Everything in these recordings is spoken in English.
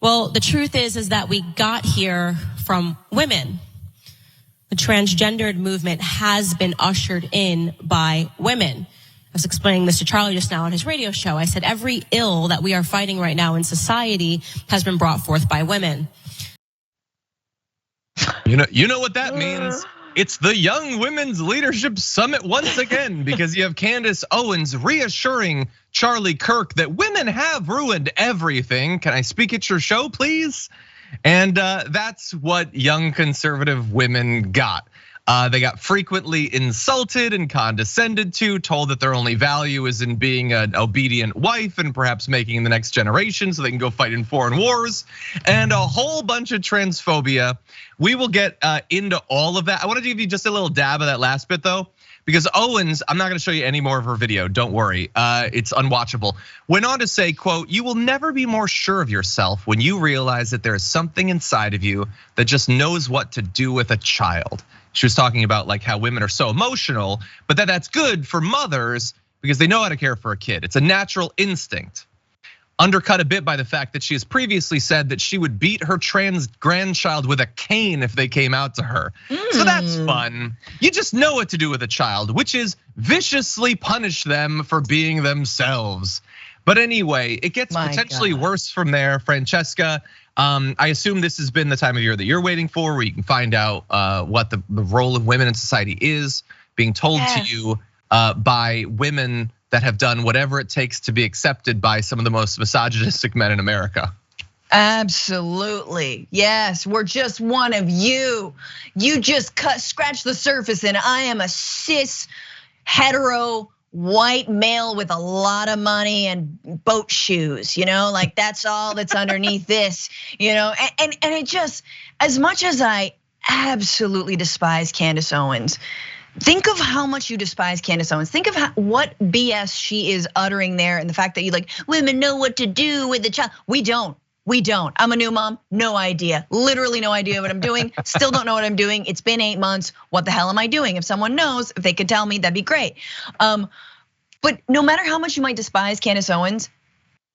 Well, the truth is that we got here from women. The transgendered movement has been ushered in by women. I was explaining this to Charlie just now on his radio show. I said every ill that we are fighting right now in society has been brought forth by women. You know what that means? It's the Young Women's Leadership Summit once again, because you have Candace Owens reassuring Charlie Kirk that women have ruined everything. Can I speak at your show, please? And that's what young conservative women got. They got frequently insulted and condescended to, told that their only value is in being an obedient wife and perhaps making the next generation so they can go fight in foreign wars, and a whole bunch of transphobia. We will get into all of that. I wanted to give you just a little dab of that last bit though, because Owens, I'm not gonna show you any more of her video, don't worry, it's unwatchable. Went on to say, quote, "You will never be more sure of yourself when you realize that there is something inside of you that just knows what to do with a child." She was talking about like how women are so emotional, but that's good for mothers because they know how to care for a kid. It's a natural instinct. Undercut a bit by the fact that she has previously said that she would beat her trans grandchild with a cane if they came out to her. So that's fun. You just know what to do with a child, which is viciously punish them for being themselves. But anyway, it gets potentially worse from there. Francesca, I assume this has been the time of year that you're waiting for, where you can find out what the role of women in society is, being told to you by women that have done whatever it takes to be accepted by some of the most misogynistic men in America. Absolutely, yes, we're just one of you. You just scratch the surface and I am a cis, hetero, white male with a lot of money and boat shoes, like that's all that's underneath this, and it just, as much as I absolutely despise Candace Owens, think of how much you despise Candace Owens. Think of what BS she is uttering there, and the fact that you like women know what to do with the child. We don't. I'm a new mom, no idea. Literally no idea what I'm doing. Still don't know what I'm doing. It's been 8 months. What the hell am I doing? If someone knows, if they could tell me, that'd be great. But no matter how much you might despise Candace Owens,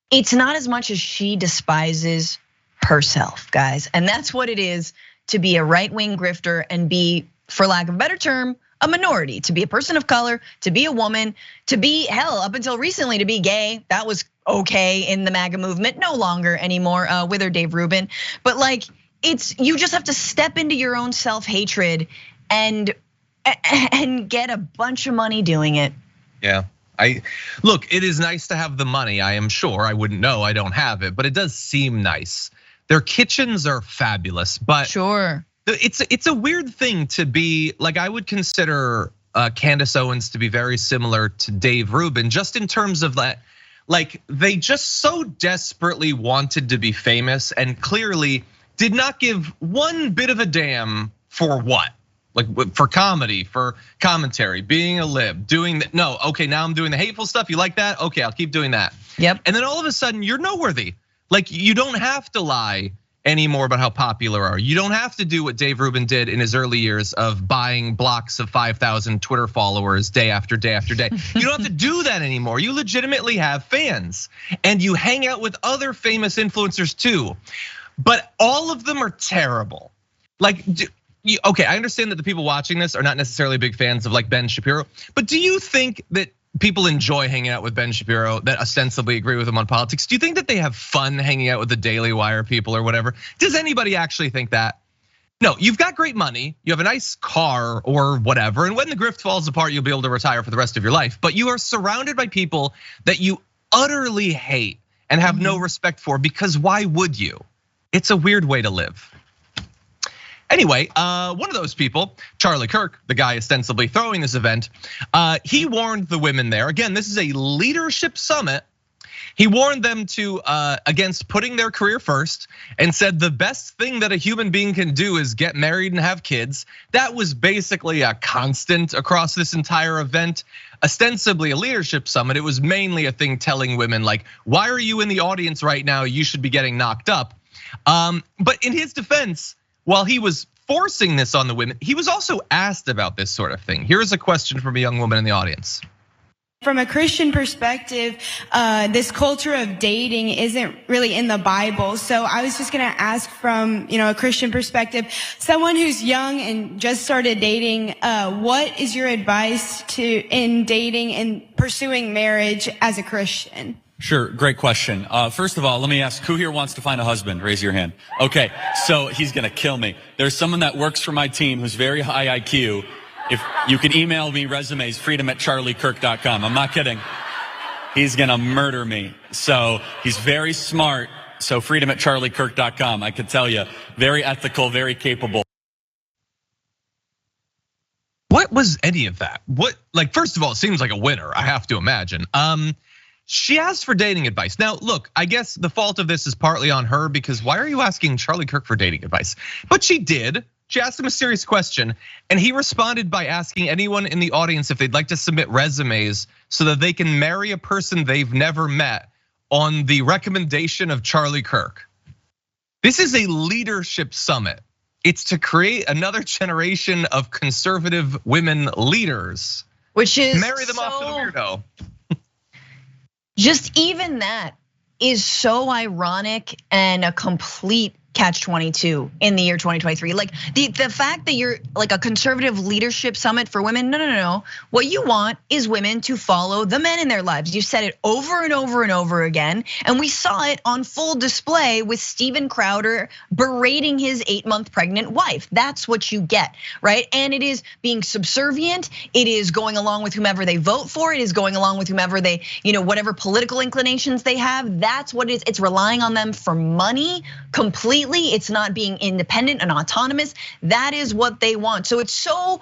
it's not as much as she despises herself, guys. And that's what it is to be a right-wing grifter and be, for lack of a better term, a minority, to be a person of color, to be a woman, to be, hell, up until recently, to be gay. That was okay in the MAGA movement, no longer anymore with her Dave Rubin. But like, you just have to step into your own self-hatred and get a bunch of money doing it. Yeah. Look, it is nice to have the money, I am sure. I wouldn't know, I don't have it, but it does seem nice. Their kitchens are fabulous, but sure. It's a weird thing to be, like I would consider Candace Owens to be very similar to Dave Rubin, just in terms of that, like they just so desperately wanted to be famous and clearly did not give one bit of a damn for what? Like for comedy, for commentary, being a lib, doing that. No, okay, now I'm doing the hateful stuff. You like that? Okay, I'll keep doing that. Yep. And then all of a sudden you're noteworthy. Like you don't have to lie anymore about how popular are. You don't have to do what Dave Rubin did in his early years of buying blocks of 5,000 Twitter followers day after day after day. You don't have to do that anymore. You legitimately have fans and you hang out with other famous influencers too. But all of them are terrible. Like, okay, I understand that the people watching this are not necessarily big fans of like Ben Shapiro, but do you think that people enjoy hanging out with Ben Shapiro that ostensibly agree with him on politics? Do you think that they have fun hanging out with the Daily Wire people or whatever? Does anybody actually think that? No, you've got great money, you have a nice car or whatever, and when the grift falls apart, you'll be able to retire for the rest of your life. But you are surrounded by people that you utterly hate and have no respect for, because why would you? It's a weird way to live. Anyway, one of those people, Charlie Kirk, the guy ostensibly throwing this event, he warned the women there. Again, this is a leadership summit. He warned them against putting their career first and said the best thing that a human being can do is get married and have kids. That was basically a constant across this entire event. Ostensibly a leadership summit, it was mainly a thing telling women like, why are you in the audience right now? You should be getting knocked up. But in his defense, while he was forcing this on the women, he was also asked about this sort of thing. Here's a question from a young woman in the audience. from a Christian perspective, this culture of dating isn't really in the Bible. So I was just going to ask from, a Christian perspective, someone who's young and just started dating, what is your advice in dating and pursuing marriage as a Christian? Sure, great question. First of all, let me ask, who here wants to find a husband? Raise your hand. Okay, so he's gonna kill me. There's someone that works for my team who's very high IQ. If you can email me resumes, freedom@charliekirk.com. I'm not kidding. He's gonna murder me. So he's very smart. So freedom@charliekirk.com. I could tell you, very ethical, very capable. What was any of that? First of all, it seems like a winner, I have to imagine. She asked for dating advice. Now, look, I guess the fault of this is partly on her because why are you asking Charlie Kirk for dating advice? But she did. She asked him a serious question and he responded by asking anyone in the audience if they'd like to submit resumes so that they can marry a person they've never met on the recommendation of Charlie Kirk. This is a leadership summit. It's to create another generation of conservative women leaders. Which is marry them off to the weirdo. Just even that is so ironic and a complete catch-22 in the year 2023. Like the fact that you're like a conservative leadership summit for women, no. What you want is women to follow the men in their lives. You said it over and over and over again. And we saw it on full display with Steven Crowder berating his 8-month pregnant wife. That's what you get, right? And it is being subservient. It is going along with whomever they vote for. It is going along with whomever they, whatever political inclinations they have. That's what it is. It's relying on them for money completely. It's not being independent and autonomous. That is what they want. So it's so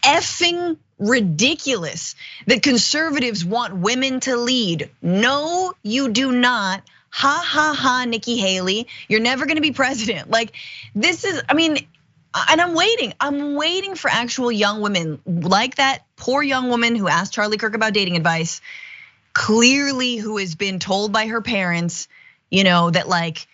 effing ridiculous that conservatives want women to lead. No, you do not. Ha ha ha, Nikki Haley. You're never gonna be president. Like this is, and I'm waiting for actual young women like that poor young woman who asked Charlie Kirk about dating advice, clearly who has been told by her parents, that like,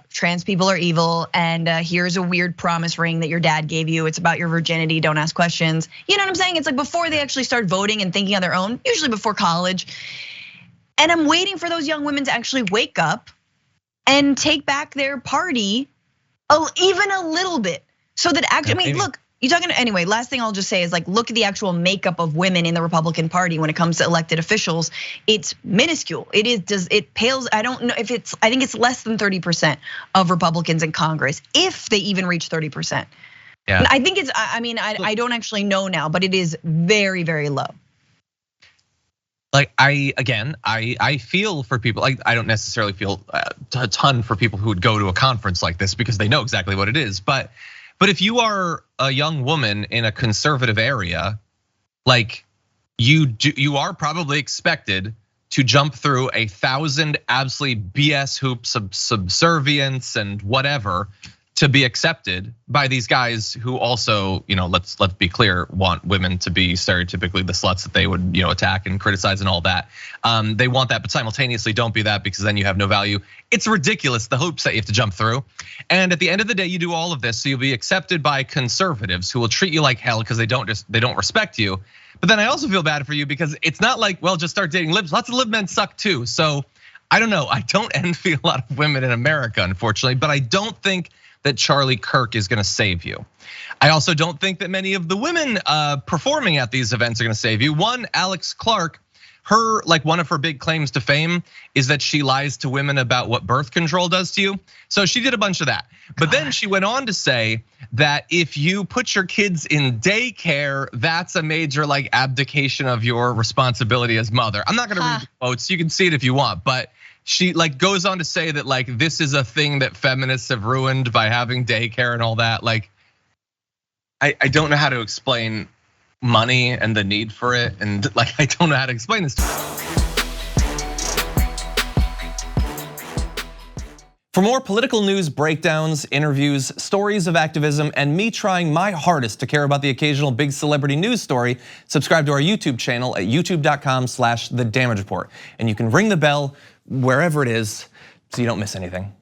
trans people are evil, and here's a weird promise ring that your dad gave you. It's about your virginity. Don't ask questions. You know what I'm saying? It's like before they actually start voting and thinking on their own, usually before college. And I'm waiting for those young women to actually wake up and take back their party, even a little bit, so that actually, look. You talking anyway? Last thing I'll just say is like, look at the actual makeup of women in the Republican Party when it comes to elected officials. It's minuscule. It pales. I don't know if it's. I think it's less than 30% of Republicans in Congress, if they even reach 30%. Yeah. I think it's. I don't actually know now, but it is very, very low. Like I feel for people. Like I don't necessarily feel a ton for people who would go to a conference like this because they know exactly what it is, but. But if you are a young woman in a conservative area, like you are probably expected to jump through 1,000 absolutely BS hoops of subservience and whatever to be accepted by these guys who also, let's be clear, want women to be stereotypically the sluts that they would, attack and criticize and all that. They want that, but simultaneously don't be that because then you have no value. It's ridiculous, the hoops that you have to jump through. And at the end of the day, you do all of this, so you'll be accepted by conservatives who will treat you like hell because they don't respect you. But then I also feel bad for you because it's not like, well, just start dating libs. Lots of lib men suck too. So I don't know. I don't envy a lot of women in America, unfortunately, but I don't think that Charlie Kirk is gonna save you. I also don't think that many of the women performing at these events are gonna save you. One, Alex Clark, one of her big claims to fame is that she lies to women about what birth control does to you. So she did a bunch of that. But then she went on to say that if you put your kids in daycare, that's a major abdication of your responsibility as mother. I'm not gonna read the quotes, you can see it if you want, but she goes on to say that this is a thing that feminists have ruined by having daycare and all that. I don't know how to explain money and the need for it, and I don't know how to explain this to you. For more political news breakdowns, interviews, stories of activism, and me trying my hardest to care about the occasional big celebrity news story, subscribe to our YouTube channel at youtube.com/The Damage Report. And you can ring the bell wherever it is so you don't miss anything.